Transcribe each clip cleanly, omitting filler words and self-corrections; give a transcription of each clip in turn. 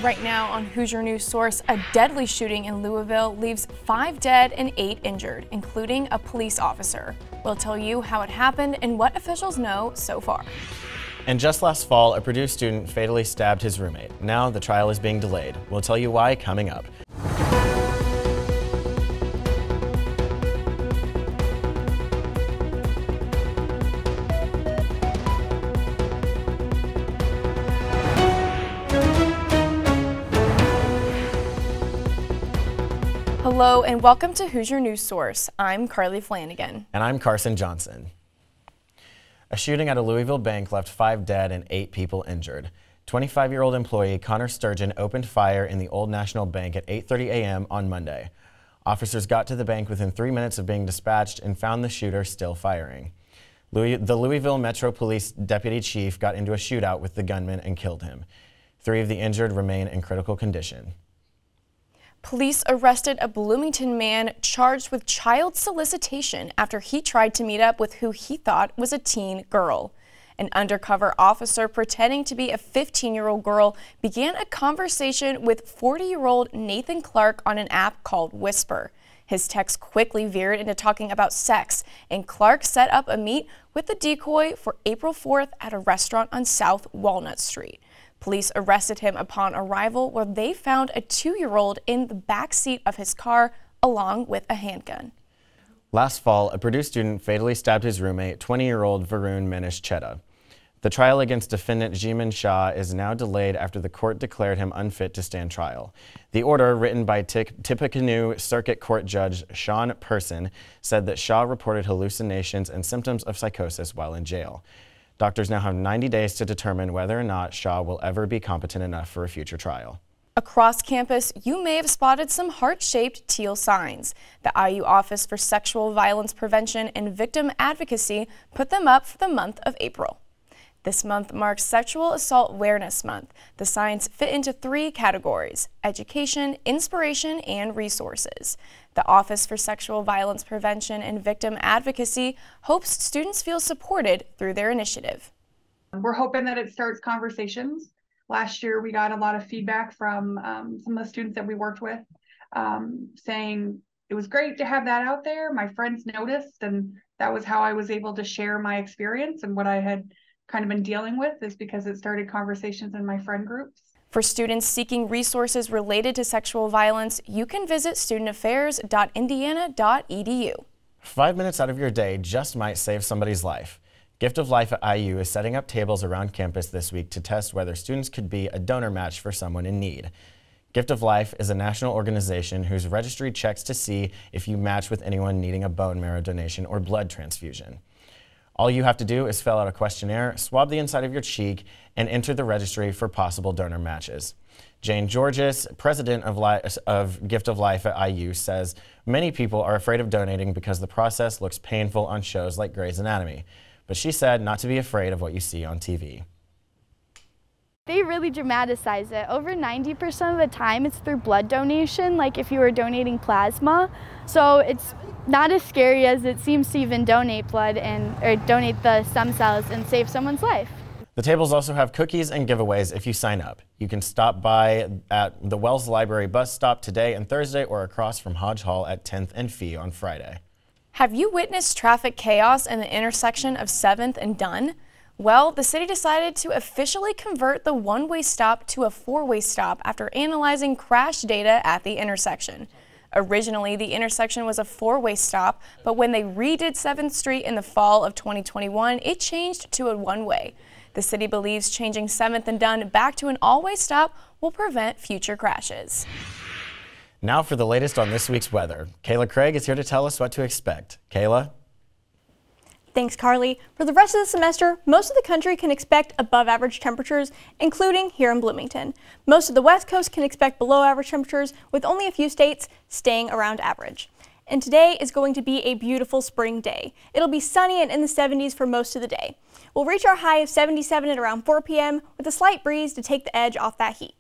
Right now on Hoosier News Source, a deadly shooting in Louisville leaves 5 dead and 8 injured, including a police officer. We'll tell you how it happened and what officials know so far. And just last fall, a Purdue student fatally stabbed his roommate. Now the trial is being delayed. We'll tell you why coming up. Hello and welcome to Hoosier News Source. I'm Carly Flanagan. And I'm Carson Johnson. A shooting at a Louisville bank left 5 dead and 8 people injured. 25-year-old employee Connor Sturgeon opened fire in the Old National Bank at 8:30 a.m. on Monday. Officers got to the bank within 3 minutes of being dispatched and found the shooter still firing. The Louisville Metro Police deputy chief got into a shootout with the gunman and killed him. 3 of the injured remain in critical condition. Police arrested a Bloomington man charged with child solicitation after he tried to meet up with who he thought was a teen girl. An undercover officer pretending to be a 15-year-old girl began a conversation with 40-year-old Nathan Clark on an app called Whisper. His text quickly veered into talking about sex, and Clark set up a meet with the decoy for April 4th at a restaurant on South Walnut Street. Police arrested him upon arrival, where they found a 2-year-old in the back seat of his car along with a handgun. Last fall, a Purdue student fatally stabbed his roommate, 20-year-old Varun Manish-Chedda. The trial against defendant Jimin Shah is now delayed after the court declared him unfit to stand trial. The order, written by Tippecanoe Circuit Court Judge Sean Person, said that Shah reported hallucinations and symptoms of psychosis while in jail. Doctors now have 90 days to determine whether or not Shah will ever be competent enough for a future trial. Across campus, you may have spotted some heart-shaped teal signs. The IU Office for Sexual Violence Prevention and Victim Advocacy put them up for the month of April. This month marks Sexual Assault Awareness Month. The signs fit into 3 categories: education, inspiration, and resources. The Office for Sexual Violence Prevention and Victim Advocacy hopes students feel supported through their initiative. We're hoping that it starts conversations. Last year, we got a lot of feedback from some of the students that we worked with saying it was great to have that out there. My friends noticed, and that was how I was able to share my experience and what I had kind of been dealing with, is because it started conversations in my friend groups. For students seeking resources related to sexual violence, you can visit studentaffairs.indiana.edu. 5 minutes out of your day just might save somebody's life. Gift of Life at IU is setting up tables around campus this week to test whether students could be a donor match for someone in need. Gift of Life is a national organization whose registry checks to see if you match with anyone needing a bone marrow donation or blood transfusion. All you have to do is fill out a questionnaire, swab the inside of your cheek, and enter the registry for possible donor matches. Jane Georges, president of Gift of Life at IU, says many people are afraid of donating because the process looks painful on shows like Grey's Anatomy. But she said not to be afraid of what you see on TV. They really dramatize it. Over 90% of the time it's through blood donation, like if you were donating plasma. So it's not as scary as it seems to even donate blood or donate the stem cells and save someone's life. The tables also have cookies and giveaways if you sign up. You can stop by at the Wells Library bus stop today and Thursday, or across from Hodge Hall at 10th and Fee on Friday. Have you witnessed traffic chaos in the intersection of 7th and Dunn? Well, the city decided to officially convert the one-way stop to a 4-way stop after analyzing crash data at the intersection. Originally, the intersection was a 4-way stop, but when they redid 7th Street in the fall of 2021, it changed to a 1-way. The city believes changing 7th and Dunn back to an all-way stop will prevent future crashes. Now for the latest on this week's weather. Kayla Craig is here to tell us what to expect. Kayla? Thanks, Carly. For the rest of the semester, most of the country can expect above average temperatures, including here in Bloomington. Most of the West Coast can expect below average temperatures, with only a few states staying around average. And today is going to be a beautiful spring day. It'll be sunny and in the 70s for most of the day. We'll reach our high of 77 at around 4 p.m. with a slight breeze to take the edge off that heat.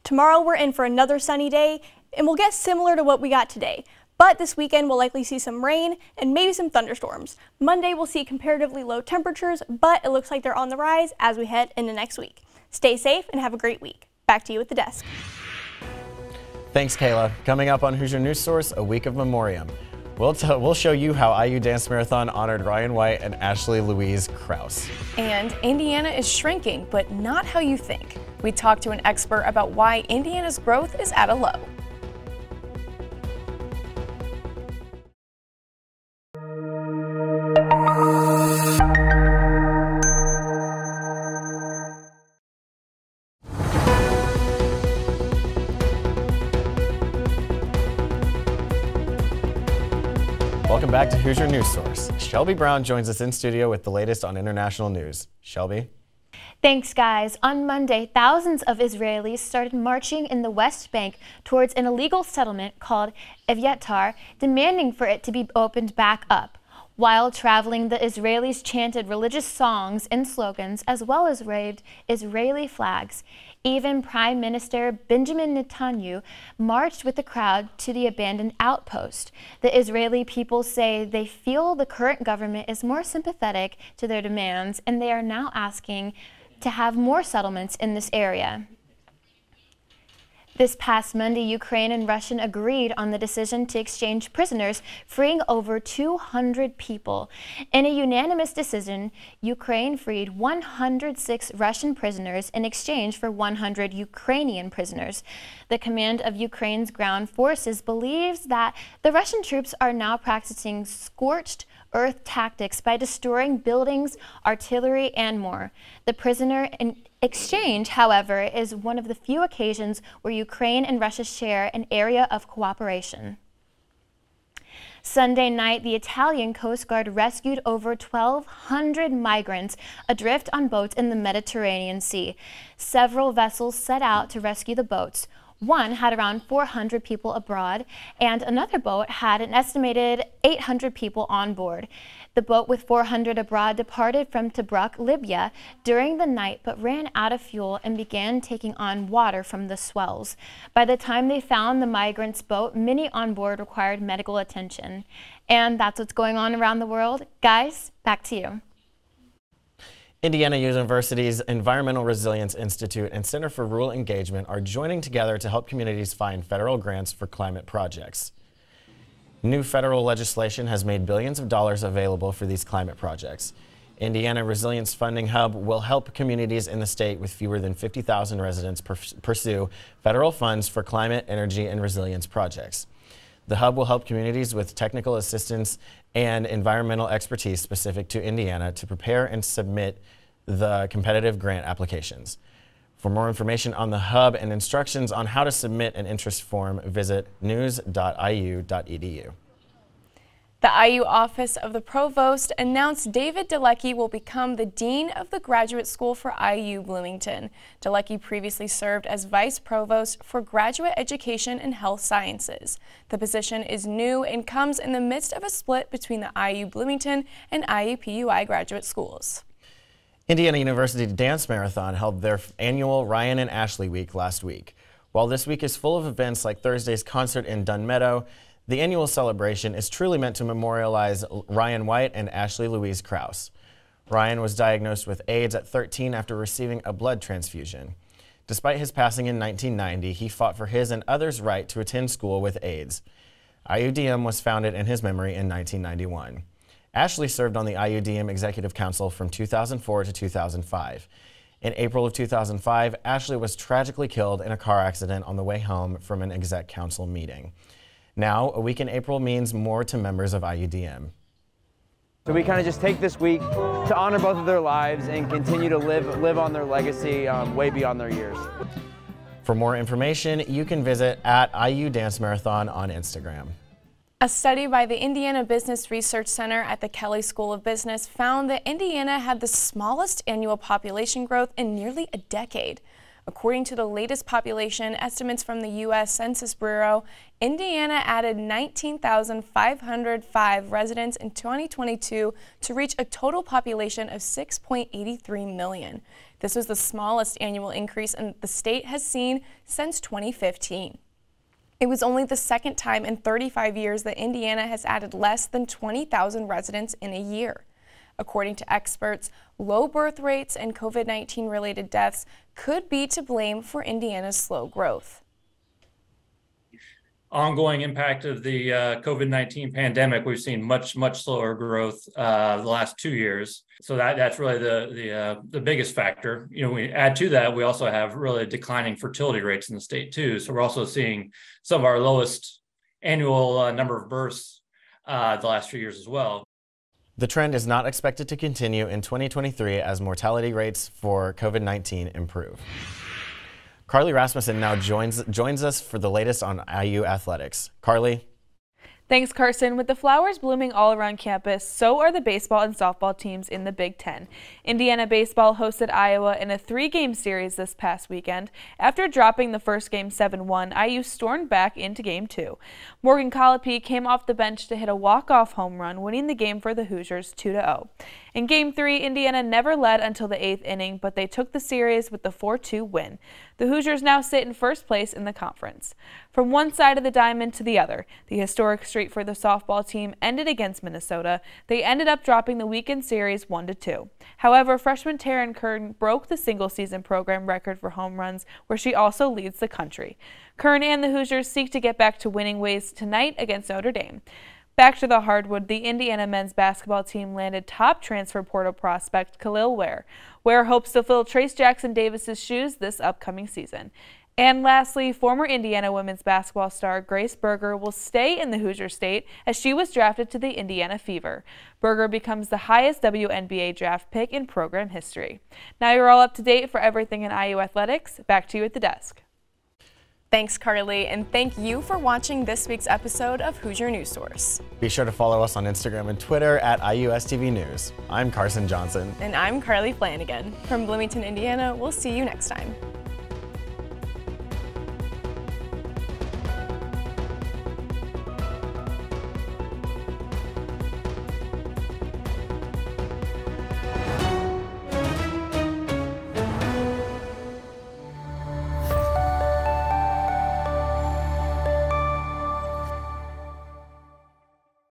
Tomorrow we're in for another sunny day, and we'll get similar to what we got today. But this weekend we'll likely see some rain and maybe some thunderstorms. Monday we'll see comparatively low temperatures, but it looks like they're on the rise as we head into next week. Stay safe and have a great week. Back to you at the desk. Thanks, Kayla. Coming up on Hoosier News Source, a week of memoriam. We'll show you how IU Dance Marathon honored Ryan White and Ashley Louise Krause. And Indiana is shrinking, but not how you think. We talked to an expert about why Indiana's growth is at a low. Welcome back to Hoosier News Source. Shelby Brown joins us in studio with the latest on international news. Shelby? Thanks, guys. On Monday, thousands of Israelis started marching in the West Bank towards an illegal settlement called Evyatar, demanding for it to be opened back up. While traveling, the Israelis chanted religious songs and slogans, as well as waved Israeli flags. Even Prime Minister Benjamin Netanyahu marched with the crowd to the abandoned outpost. The Israeli people say they feel the current government is more sympathetic to their demands, and they are now asking to have more settlements in this area. This past Monday, Ukraine and Russia agreed on the decision to exchange prisoners, freeing over 200 people. In a unanimous decision, Ukraine freed 106 Russian prisoners in exchange for 100 Ukrainian prisoners. The command of Ukraine's ground forces believes that the Russian troops are now practicing scorched earth tactics by destroying buildings, artillery, and more. The prisoner exchange, however, is one of the few occasions where Ukraine and Russia share an area of cooperation. Sunday night, the Italian Coast Guard rescued over 1,200 migrants adrift on boats in the Mediterranean Sea. Several vessels set out to rescue the boats. One had around 400 people aboard, and another boat had an estimated 800 people on board. The boat with 400 aboard departed from Tobruk, Libya, during the night, but ran out of fuel and began taking on water from the swells. By the time they found the migrants' boat, many on board required medical attention. And that's what's going on around the world. Guys, back to you. Indiana University's Environmental Resilience Institute and Center for Rural Engagement are joining together to help communities find federal grants for climate projects. New federal legislation has made billions of dollars available for these climate projects. Indiana Resilience Funding Hub will help communities in the state with fewer than 50,000 residents pursue federal funds for climate, energy, and resilience projects. The hub will help communities with technical assistance and environmental expertise specific to Indiana to prepare and submit the competitive grant applications. For more information on the hub and instructions on how to submit an interest form, visit news.iu.edu. The IU Office of the Provost announced David Delecki will become the Dean of the Graduate School for IU Bloomington. Delecki previously served as Vice Provost for Graduate Education and Health Sciences. The position is new and comes in the midst of a split between the IU Bloomington and IUPUI graduate schools. Indiana University Dance Marathon held their annual Ryan and Ashley Week last week. While this week is full of events like Thursday's concert in Dunn Meadow, the annual celebration is truly meant to memorialize Ryan White and Ashley Louise Krause. Ryan was diagnosed with AIDS at 13 after receiving a blood transfusion. Despite his passing in 1990, he fought for his and others' right to attend school with AIDS. IUDM was founded in his memory in 1991. Ashley served on the IUDM Executive Council from 2004 to 2005. In April of 2005, Ashley was tragically killed in a car accident on the way home from an Exec Council meeting. Now, a week in April means more to members of IUDM. So we kind of just take this week to honor both of their lives and continue to live on their legacy way beyond their years. For more information, you can visit at IU Dance Marathon on Instagram. A study by the Indiana Business Research Center at the Kelley School of Business found that Indiana had the smallest annual population growth in nearly a decade. According to the latest population estimates from the U.S. Census Bureau, Indiana added 19,505 residents in 2022 to reach a total population of 6.83 million. This was the smallest annual increase the state has seen since 2015. It was only the second time in 35 years that Indiana has added less than 20,000 residents in a year. According to experts, low birth rates and COVID-19 related deaths could be to blame for Indiana's slow growth. Ongoing impact of the COVID-19 pandemic, we've seen much slower growth the last 2 years. So that's really the biggest factor. You know, we add to that, we also have really declining fertility rates in the state too. So we're also seeing some of our lowest annual number of births the last few years as well. The trend is not expected to continue in 2023 as mortality rates for COVID-19 improve. Carly Rasmussen now joins us for the latest on IU athletics. Carly? Thanks, Carson. With the flowers blooming all around campus, so are the baseball and softball teams in the Big Ten. Indiana baseball hosted Iowa in a 3-game series this past weekend. After dropping the first game 7-1, IU stormed back into Game 2. Morgan Colopy came off the bench to hit a walk-off home run, winning the game for the Hoosiers 2-0. In Game 3, Indiana never led until the 8th inning, but they took the series with the 4-2 win. The Hoosiers now sit in first place in the conference. From one side of the diamond to the other, the historic streak for the softball team ended against Minnesota. They ended up dropping the weekend series 1-2. However, freshman Taryn Kern broke the single-season program record for home runs, where she also leads the country. Kern and the Hoosiers seek to get back to winning ways tonight against Notre Dame. Back to the hardwood, the Indiana men's basketball team landed top transfer portal prospect Khalil Ware. Ware hopes to fill Trace Jackson Davis's shoes this upcoming season. And lastly, former Indiana women's basketball star Grace Berger will stay in the Hoosier State as she was drafted to the Indiana Fever. Berger becomes the highest WNBA draft pick in program history. Now you're all up to date for everything in IU athletics. Back to you at the desk. Thanks, Carly, and thank you for watching this week's episode of Hoosier News Source. Be sure to follow us on Instagram and Twitter at IUSTV News. I'm Carson Johnson. And I'm Carly Flanagan. From Bloomington, Indiana, we'll see you next time.